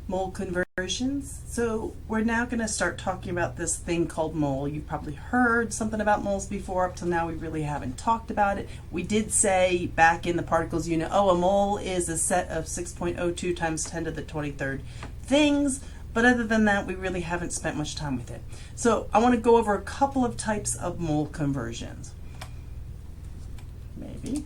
Mole conversions. So we're now going to start talking about this thing called mole. You've probably heard something about moles before. Up till now we really haven't talked about it. We did say back in the particles unit, oh, a mole is a set of 6.02 times 10 to the 23rd things, but other than that we really haven't spent much time with it. So I want to go over a couple of types of mole conversions. Maybe.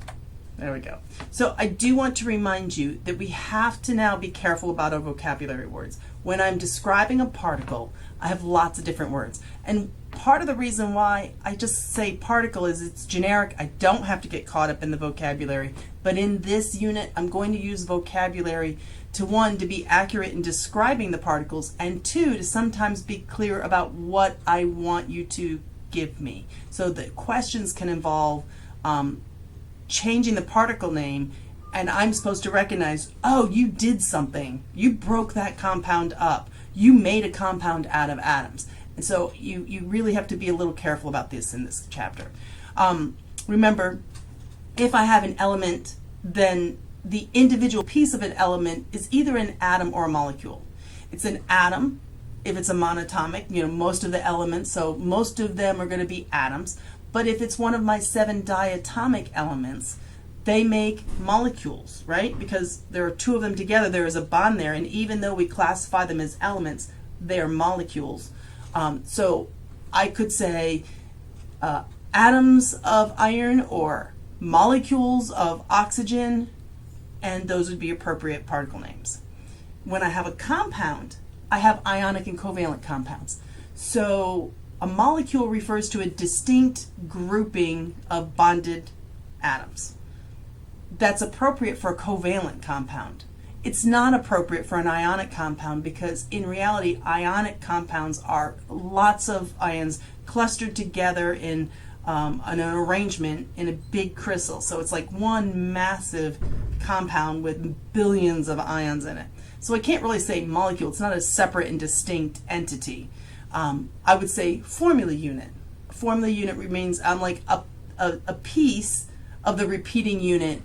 There we go. So I do want to remind you that we have to now be careful about our vocabulary words. When I'm describing a particle, I have lots of different words. And part of the reason why I just say particle is it's generic. I don't have to get caught up in the vocabulary. But in this unit, I'm going to use vocabulary to, one, to be accurate in describing the particles, and two, to sometimes be clear about what I want you to give me. So the questions can involve changing the particle name, and I'm supposed to recognize, oh, you did something. You broke that compound up. You made a compound out of atoms. And so you really have to be a little careful about this in this chapter. Remember, if I have an element, then the individual piece of an element is either an atom or a molecule. It's an atom if it's a monatomic, most of the elements, so most of them are going to be atoms. But if it's one of my 7 diatomic elements, they make molecules, right? Because there are 2 of them together, there is a bond there, and even though we classify them as elements, they are molecules. So I could say atoms of iron or molecules of oxygen, and those would be appropriate particle names. When I have a compound, I have ionic and covalent compounds. So a molecule refers to a distinct grouping of bonded atoms. That's appropriate for a covalent compound. It's not appropriate for an ionic compound because in reality, ionic compounds are lots of ions clustered together in an arrangement in a big crystal. So it's like one massive compound with billions of ions in it. So I can't really say molecule. It's not a separate and distinct entity. I would say formula unit. A formula unit remains like a piece of the repeating unit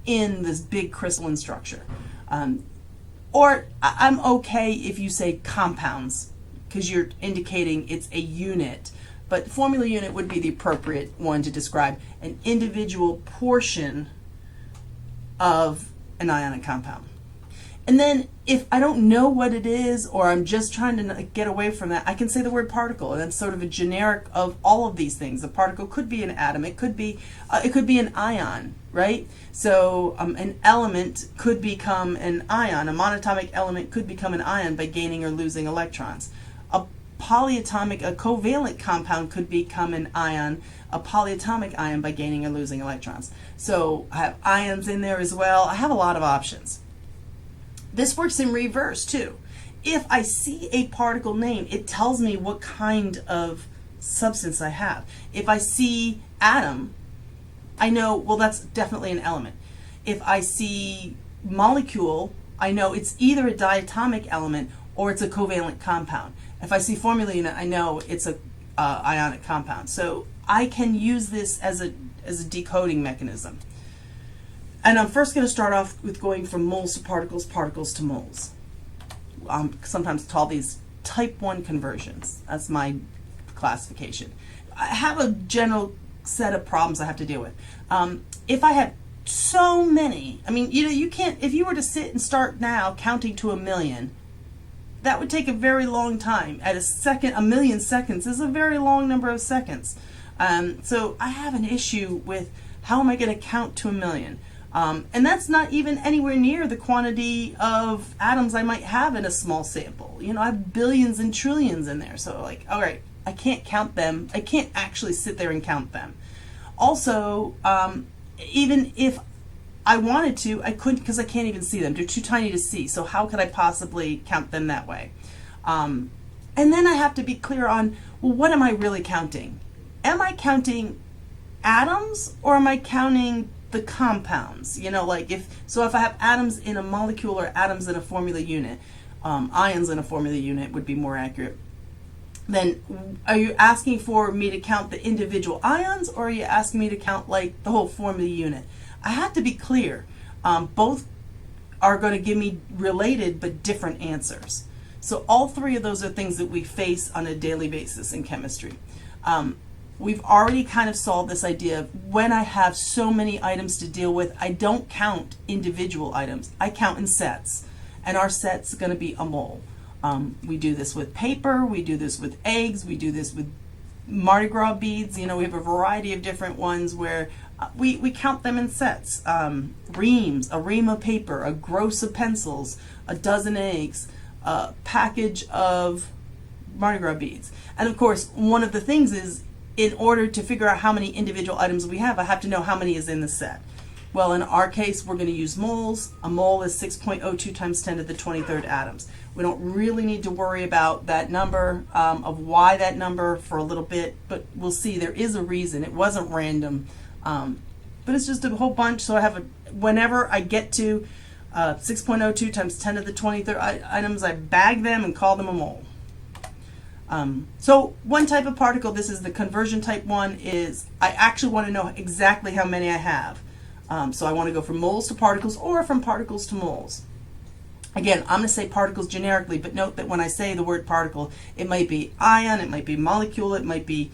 in this big crystalline structure. Or I'm okay if you say compounds because you're indicating it's a unit, but formula unit would be the appropriate one to describe an individual portion of an ionic compound. And then if I don't know what it is, or I'm just trying to get away from that, I can say the word particle, and that's sort of a generic of all of these things. A particle could be an atom, it could be an ion, right? So an element could become an ion. A monatomic element could become an ion by gaining or losing electrons. A covalent compound could become an ion, a polyatomic ion by gaining or losing electrons. So I have ions in there as well. I have a lot of options. This works in reverse too. If I see a particle name, it tells me what kind of substance I have. If I see atom, I know, well, that's definitely an element. If I see molecule, I know it's either a diatomic element or it's a covalent compound. If I see formula unit, I know it's a ionic compound. So I can use this as a decoding mechanism. And I'm first going to start off with going from moles to particles, particles to moles. Sometimes call these type 1 conversions. That's my classification. I have a general set of problems I have to deal with. If I have so many, you can't, if you were to sit and start now counting to 1,000,000, that would take a very long time. At a million seconds is a very long number of seconds. So I have an issue with how am I going to count to 1,000,000? And that's not even anywhere near the quantity of atoms I might have in a small sample. I have billions and trillions in there. So all right, I can't count them. I can't actually sit there and count them. Also, even if I wanted to, I couldn't because I can't even see them. They're too tiny to see. So how could I possibly count them that way? And then I have to be clear on, well, what am I really counting? Am I counting atoms or am I counting the compounds? If I have atoms in a molecule or atoms in a formula unit, ions in a formula unit would be more accurate, then are you asking for me to count the individual ions or are you asking me to count the whole formula unit? I have to be clear. Both are going to give me related but different answers. So all three of those are things that we face on a daily basis in chemistry. We've already kind of solved this idea of when I have so many items to deal with, I don't count individual items. I count in sets, and our set's going to be a mole. We do this with paper, we do this with eggs, we do this with Mardi Gras beads. You know, we have a variety of different ones where we count them in sets. Reams, a ream of paper, a gross of pencils, a dozen eggs, a package of Mardi Gras beads. And of course, one of the things is, in order to figure out how many individual items we have, I have to know how many is in the set. Well, in our case, we're going to use moles. A mole is 6.02 times 10 to the 23rd atoms. We don't really need to worry about that number, of why that number for a little bit, but we'll see there is a reason. It wasn't random, but it's just a whole bunch. So I have whenever I get to 6.02 times 10 to the 23rd items, I bag them and call them a mole. So one type of particle, this is the conversion type one, is I actually want to know exactly how many I have. So I want to go from moles to particles or from particles to moles. Again, I'm going to say particles generically, but note that when I say the word particle, it might be ion, it might be molecule, it might be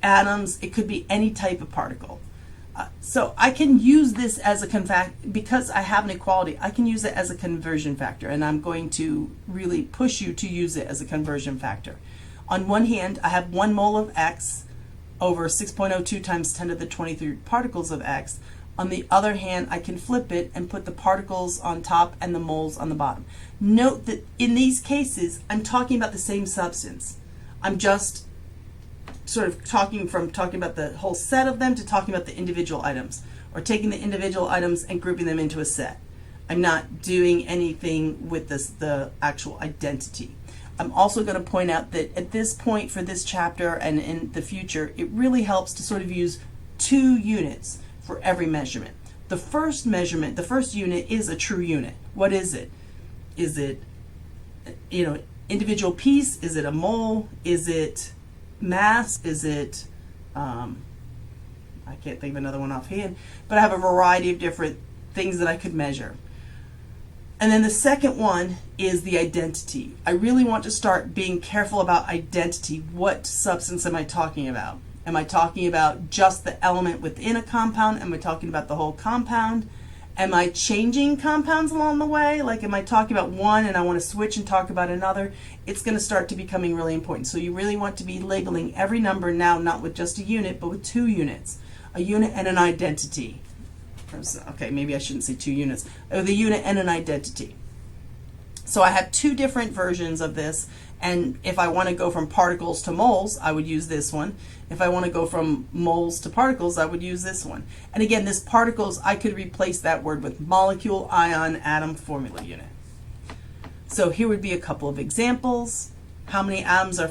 atoms, it could be any type of particle. So I can use this as a because I have an equality, I can use it as a conversion factor, and I'm going to really push you to use it as a conversion factor. On one hand, I have 1 mole of X over 6.02 times 10 to the 23 particles of X. On the other hand, I can flip it and put the particles on top and the moles on the bottom. Note that in these cases, I'm talking about the same substance. I'm just sort of talking about the whole set of them to talking about the individual items, or taking the individual items and grouping them into a set. I'm not doing anything with the actual identity. I'm also going to point out that at this point for this chapter and in the future, it really helps to sort of use 2 units for every measurement. The first measurement, the first unit is a true unit. What is it? Is it, individual piece? Is it a mole? Is it mass? Is it, I can't think of another one offhand, but I have a variety of different things that I could measure. And then the second one is the identity. I really want to start being careful about identity. What substance am I talking about? Am I talking about just the element within a compound? Am I talking about the whole compound? Am I changing compounds along the way? Like, am I talking about one and I want to switch and talk about another? It's going to start to becoming really important. So you really want to be labeling every number now, not with just a unit, but with 2 units. A unit and an identity. Okay, maybe I shouldn't say 2 units. The unit and an identity. So I have 2 different versions of this, and if I want to go from particles to moles, I would use this one. If I want to go from moles to particles, I would use this one. And again, this particles, I could replace that word with molecule, ion, atom, formula unit. So here would be a couple of examples. How many atoms are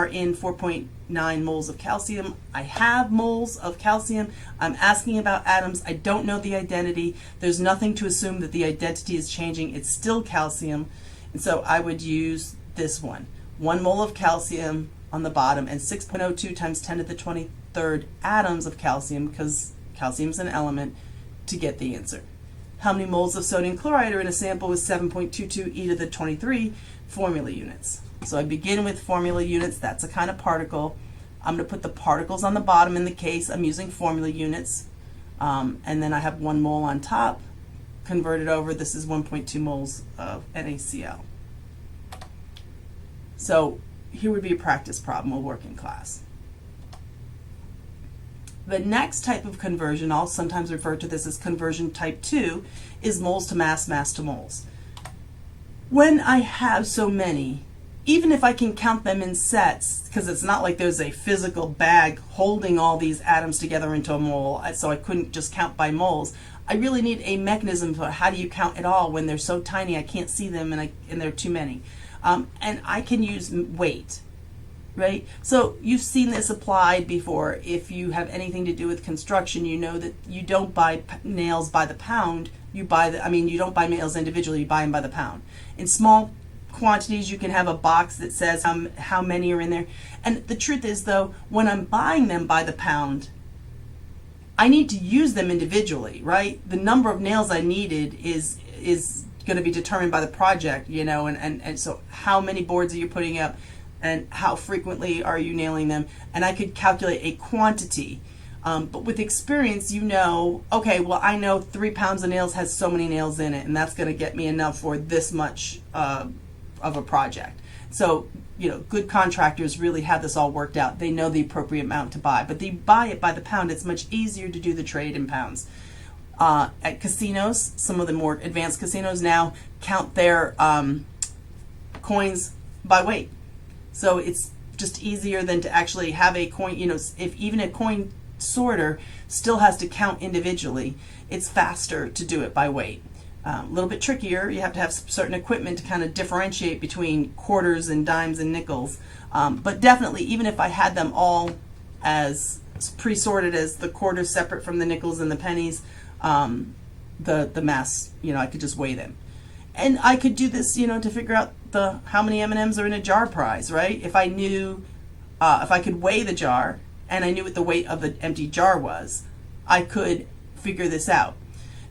in 4.9 moles of calcium? I have moles of calcium. I'm asking about atoms. I don't know the identity. There's nothing to assume that the identity is changing. It's still calcium. And so I would use this one. 1 mole of calcium on the bottom and 6.02 times 10 to the 23rd atoms of calcium, because calcium is an element, to get the answer. How many moles of sodium chloride are in a sample with 7.22 e to the 23 formula units? So I begin with formula units. That's a kind of particle. I'm going to put the particles on the bottom in the case. I'm using formula units. And then I have 1 mole on top. Convert it over. This is 1.2 moles of NaCl. So here would be a practice problem we'll work in class. The next type of conversion, I'll sometimes refer to this as conversion type 2, is moles to mass, mass to moles. When I have so many, even if I can count them in sets, because it's not like there's a physical bag holding all these atoms together into a mole, so I couldn't just count by moles, I really need a mechanism for how do you count it all when they're so tiny I can't see them and there are too many. And I can use weight, right? So you've seen this applied before. If you have anything to do with construction, you know that you don't buy nails by the pound. You don't buy nails individually, you buy them by the pound. In small quantities, you can have a box that says how many are in there. And the truth is, though, when I'm buying them by the pound, I need to use them individually, right? The number of nails I needed is is going to be determined by the project, you know, and so how many boards are you putting up and how frequently are you nailing them? And I could calculate a quantity. But with experience, you know, okay, well, I know 3 pounds of nails has so many nails in it, and that's going to get me enough for this much of a project. So, you know, good contractors really have this all worked out. They know the appropriate amount to buy, but they buy it by the pound. It's much easier to do the trade in pounds. At casinos, some of the more advanced casinos now count their coins by weight. So it's just easier than to actually have a coin, you know, if even a coin sorter still has to count individually, it's faster to do it by weight. A little bit trickier. You have to have certain equipment to kind of differentiate between quarters and dimes and nickels. But definitely, even if I had them all as pre-sorted as the quarters separate from the nickels and the pennies, the mass, you know, I could just weigh them. And I could do this, you know, to figure out how many M&Ms are in a jar prize, right? If I knew, if I could weigh the jar and I knew what the weight of the empty jar was, I could figure this out.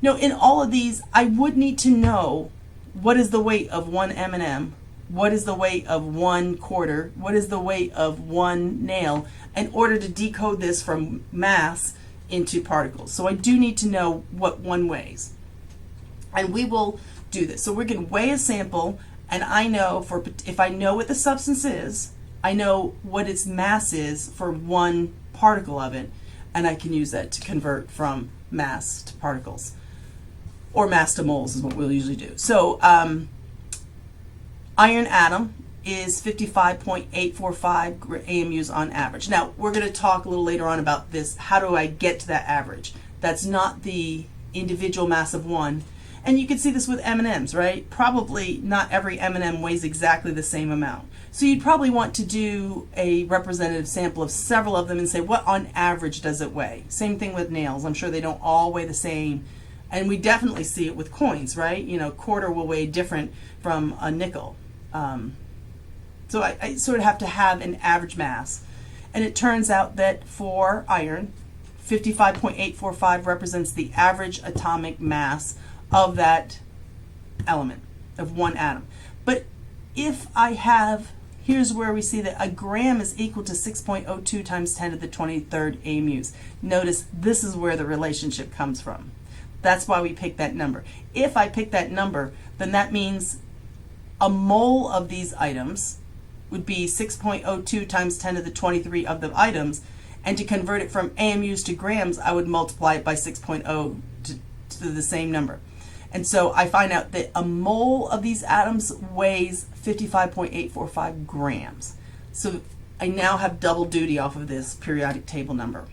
Now, in all of these, I would need to know what is the weight of one M&M, what is the weight of one quarter, what is the weight of one nail, in order to decode this from mass into particles. So I do need to know what one weighs. And we will do this. So we're going to weigh a sample, and I know if I know what the substance is, I know what its mass is for one particle of it, and I can use that to convert from mass to particles. Or mass to moles is what we'll usually do. So iron atom is 55.845 AMUs on average. Now, we're going to talk a little later on about this. How do I get to that average? That's not the individual mass of one. And you can see this with M&Ms, right? Probably not every M&M weighs exactly the same amount. So you'd probably want to do a representative sample of several of them and say, what on average does it weigh? Same thing with nails. I'm sure they don't all weigh the same. And we definitely see it with coins, right? You know, quarter will weigh different from a nickel. So I sort of have to have an average mass. And it turns out that for iron, 55.845 represents the average atomic mass of that element, of one atom. But if I have, here's where we see that a gram is equal to 6.02 times 10 to the 23rd AMUs. Notice this is where the relationship comes from. That's why we pick that number. If I pick that number, then that means a mole of these items would be 6.02 times 10 to the 23 of the items, and to convert it from AMUs to grams, I would multiply it by 6.0 to the same number. And so I find out that a mole of these atoms weighs 55.845 grams. So I now have double duty off of this periodic table number.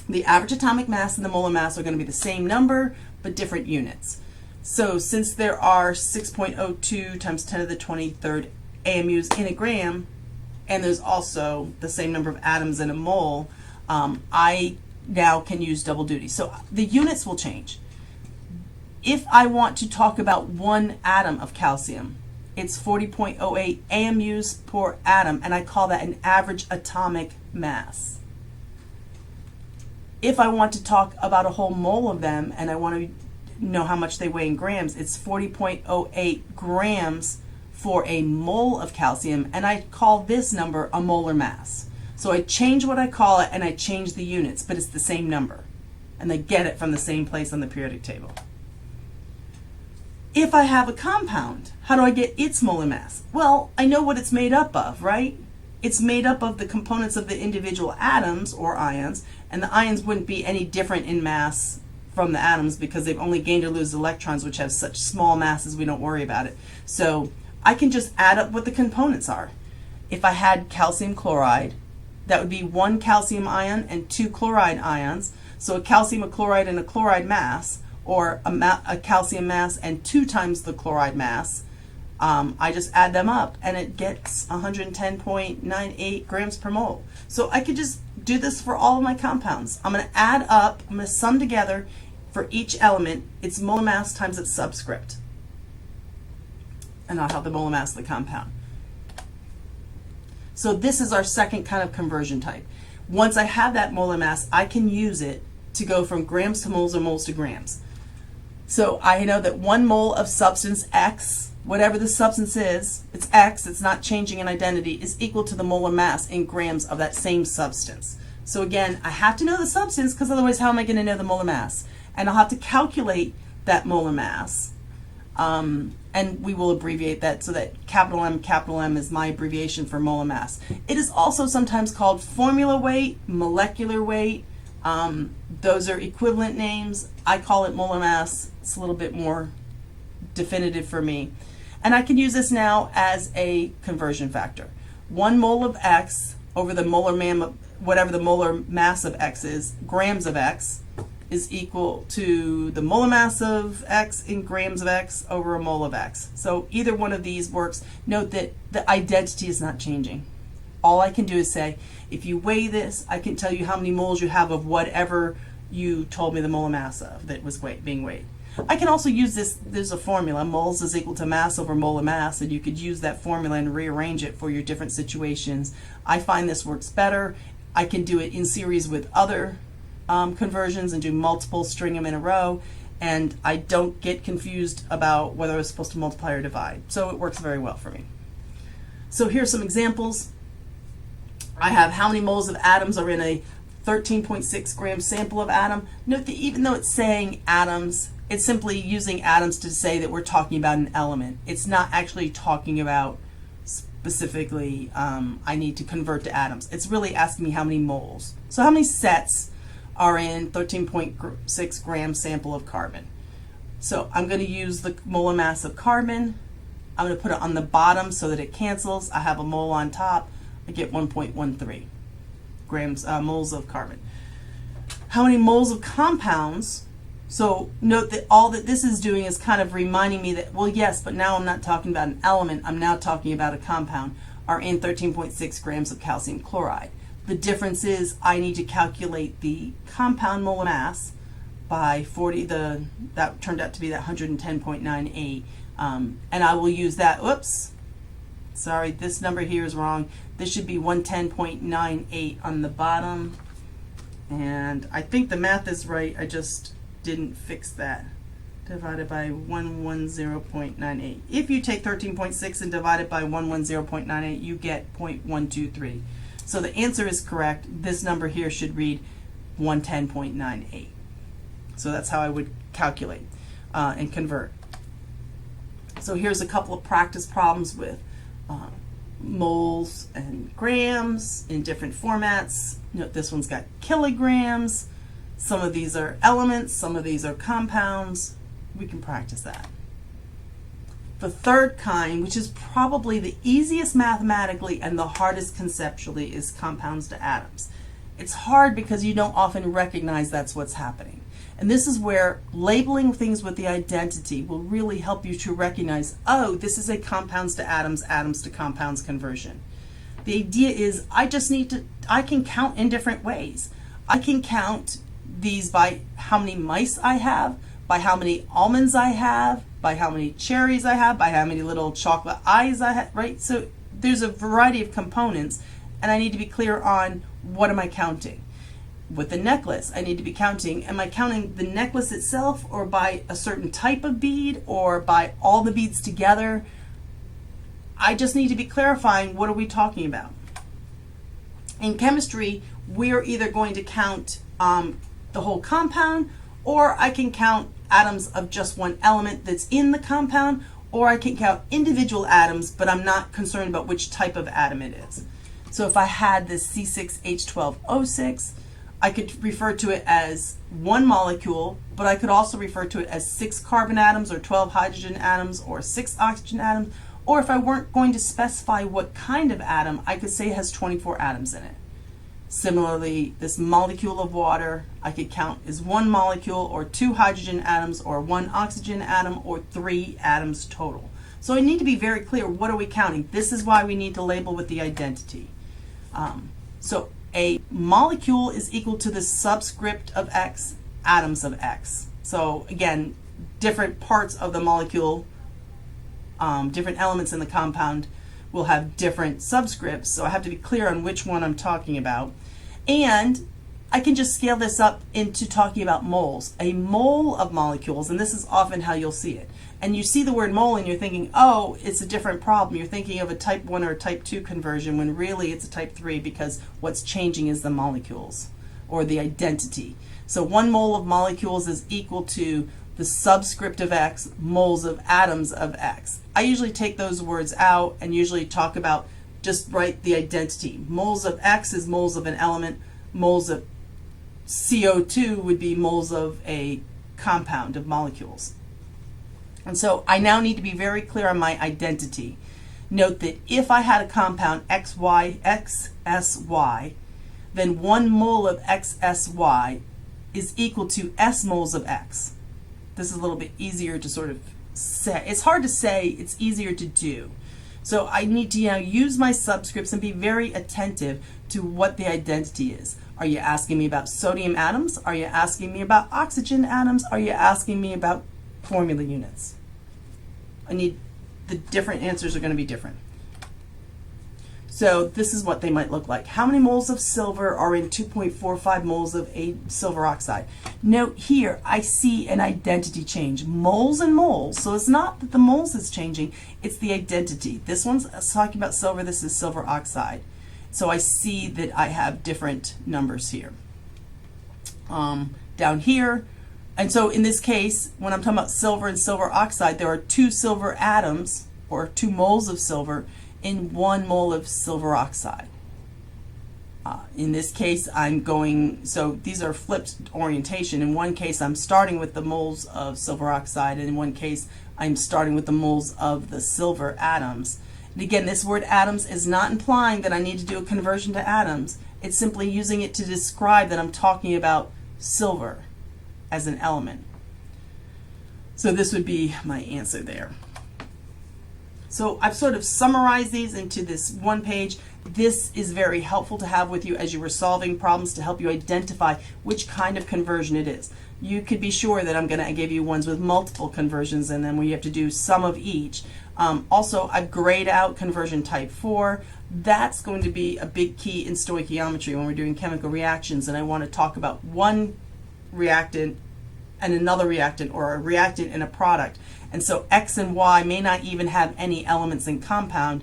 The average atomic mass and the molar mass are going to be the same number, but different units. So since there are 6.02 times 10 to the 23rd AMUs in a gram, and there's also the same number of atoms in a mole, I now can use double duty. So the units will change. If I want to talk about one atom of calcium, it's 40.08 AMUs per atom, and I call that an average atomic mass. If I want to talk about a whole mole of them and I want to know how much they weigh in grams, it's 40.08 grams for a mole of calcium, and I call this number a molar mass. So I change what I call it and I change the units, but it's the same number. And they get it from the same place on the periodic table. If I have a compound, how do I get its molar mass? Well, I know what it's made up of, right? It's made up of the components of the individual atoms or ions, and the ions wouldn't be any different in mass from the atoms because they've only gained or lose electrons, which have such small masses we don't worry about it. So I can just add up what the components are. If I had calcium chloride, that would be 1 calcium ion and 2 chloride ions. So a calcium, a chloride, and a chloride mass, or a calcium mass and 2 times the chloride mass. I just add them up and it gets 110.98 grams per mole. So I could just do this for all of my compounds. I'm going to add up, I'm going to sum together for each element its molar mass times its subscript. And I'll have the molar mass of the compound. So this is our second kind of conversion type. Once I have that molar mass, I can use it to go from grams to moles or moles to grams. So I know that 1 mole of substance X, whatever the substance is, it's X, it's not changing in identity, is equal to the molar mass in grams of that same substance. So again, I have to know the substance, because otherwise how am I going to know the molar mass? And I'll have to calculate that molar mass. And we will abbreviate that so that capital M is my abbreviation for molar mass. It is also sometimes called formula weight, molecular weight. Those are equivalent names. I call it molar mass. It's a little bit more definitive for me. And I can use this now as a conversion factor. 1 mole of X over the whatever the molar mass of X is, grams of X, is equal to the molar mass of X in grams of X over a mole of X. So either one of these works. Note that the identity is not changing. All I can do is say, if you weigh this, I can tell you how many moles you have of whatever you told me the molar mass of that was being weighed. I can also use this, there's a formula, moles is equal to mass over molar mass, and you could use that formula and rearrange it for your different situations. I find this works better. I can do it in series with other conversions and do multiple, string them in a row, and I don't get confused about whether I was supposed to multiply or divide. So it works very well for me. So here's some examples. I have how many moles of atoms are in a 13.6 gram sample of atom. Note that even though it's saying atoms, it's simply using atoms to say that we're talking about an element. It's not actually talking about specifically I need to convert to atoms. It's really asking me how many moles. So how many sets are in 13.6 gram sample of carbon. So I'm going to use the molar mass of carbon. I'm going to put it on the bottom so that it cancels. I have a mole on top. I get 1.13 grams, moles of carbon. How many moles of compounds? So note that all that this is doing is kind of reminding me that, well, yes, but now I'm not talking about an element. I'm now talking about a compound, are in 13.6 grams of calcium chloride. The difference is I need to calculate the compound molar mass by 40, that turned out to be that 110.98, and I will use that, oops, sorry, this number here is wrong. This should be 110.98 on the bottom, and I think the math is right, I just didn't fix that. Divided by 110.98. If you take 13.6 and divide it by 110.98, you get 0.123. So the answer is correct. This number here should read 110.98. So that's how I would calculate and convert. So here's a couple of practice problems with moles and grams in different formats. Note this one's got kilograms. Some of these are elements, some of these are compounds. We can practice that. The third kind, which is probably the easiest mathematically and the hardest conceptually, is compounds to atoms. It's hard because you don't often recognize that's what's happening. And this is where labeling things with the identity will really help you to recognize, oh, this is a compounds to atoms, atoms to compounds conversion. The idea is I can count in different ways. I can count these by how many mice I have, by how many almonds I have, by how many cherries I have, by how many little chocolate eyes I have, right? So there's a variety of components, and I need to be clear on what am I counting. With the necklace, I need to be counting, am I counting the necklace itself, or by a certain type of bead, or by all the beads together? I just need to be clarifying what are we talking about. In chemistry, we're either going to count the whole compound, or I can count atoms of just one element that's in the compound, or I can count individual atoms, but I'm not concerned about which type of atom it is. So if I had this C6H12O6, I could refer to it as one molecule, but I could also refer to it as 6 carbon atoms or 12 hydrogen atoms or 6 oxygen atoms, or if I weren't going to specify what kind of atom, I could say it has 24 atoms in it. Similarly, this molecule of water, I could count as one molecule or 2 hydrogen atoms or 1 oxygen atom or 3 atoms total. So I need to be very clear, what are we counting? This is why we need to label with the identity. So a molecule is equal to the subscript of X, atoms of X. So again, different parts of the molecule, different elements in the compound will have different subscripts, so I have to be clear on which one I'm talking about. And I can just scale this up into talking about moles. A mole of molecules, and this is often how you'll see it. And you see the word mole and you're thinking, oh, it's a different problem. You're thinking of a type 1 or a type 2 conversion when really it's a type 3 because what's changing is the molecules or the identity. So 1 mole of molecules is equal to the subscript of X moles of atoms of X. I usually take those words out and usually talk about, just write the identity. Moles of X is moles of an element. Moles of CO2 would be moles of a compound of molecules. And so I now need to be very clear on my identity. Note that if I had a compound XSY, then 1 mole of XSY is equal to S moles of X. This is a little bit easier to sort of say. It's hard to say, it's easier to do. So I need to now use my subscripts and be very attentive to what the identity is. Are you asking me about sodium atoms? Are you asking me about oxygen atoms? Are you asking me about formula units? The different answers are going to be different. So this is what they might look like. How many moles of silver are in 2.45 moles of silver oxide? Note here, I see an identity change. Moles and moles. So it's not that the moles is changing, it's the identity. This one's talking about silver, this is silver oxide. So I see that I have different numbers here. Down here, and so in this case, when I'm talking about silver and silver oxide, there are 2 silver atoms, or 2 moles of silver, in 1 mole of silver oxide. In this case, I'm going, so these are flipped orientation. In one case, I'm starting with the moles of silver oxide, and in one case, I'm starting with the moles of the silver atoms. And again, this word atoms is not implying that I need to do a conversion to atoms. It's simply using it to describe that I'm talking about silver as an element. So this would be my answer there. So I've sort of summarized these into this one page. This is very helpful to have with you as you were solving problems to help you identify which kind of conversion it is. You could be sure that I'm going to give you ones with multiple conversions and then where you have to do some of each. Also, I've grayed out conversion type 4. That's going to be a big key in stoichiometry when we're doing chemical reactions, and I want to talk about one reactant and another reactant, or a reactant and a product. And so X and Y may not even have any elements in common,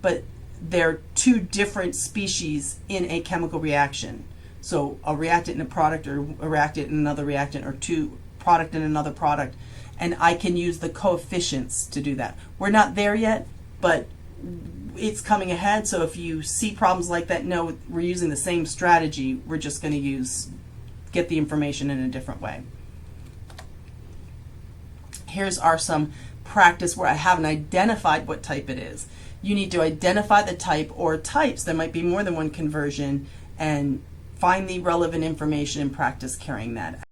but they're 2 different species in a chemical reaction. So a reactant and a product, or a reactant and another reactant, or 2 product and another product. And I can use the coefficients to do that. We're not there yet, but it's coming ahead. So if you see problems like that, no, we're using the same strategy. We're just going to get the information in a different way. Here's some practice where I haven't identified what type it is. You need to identify the type or types. There might be more than one conversion, and find the relevant information and practice carrying that out.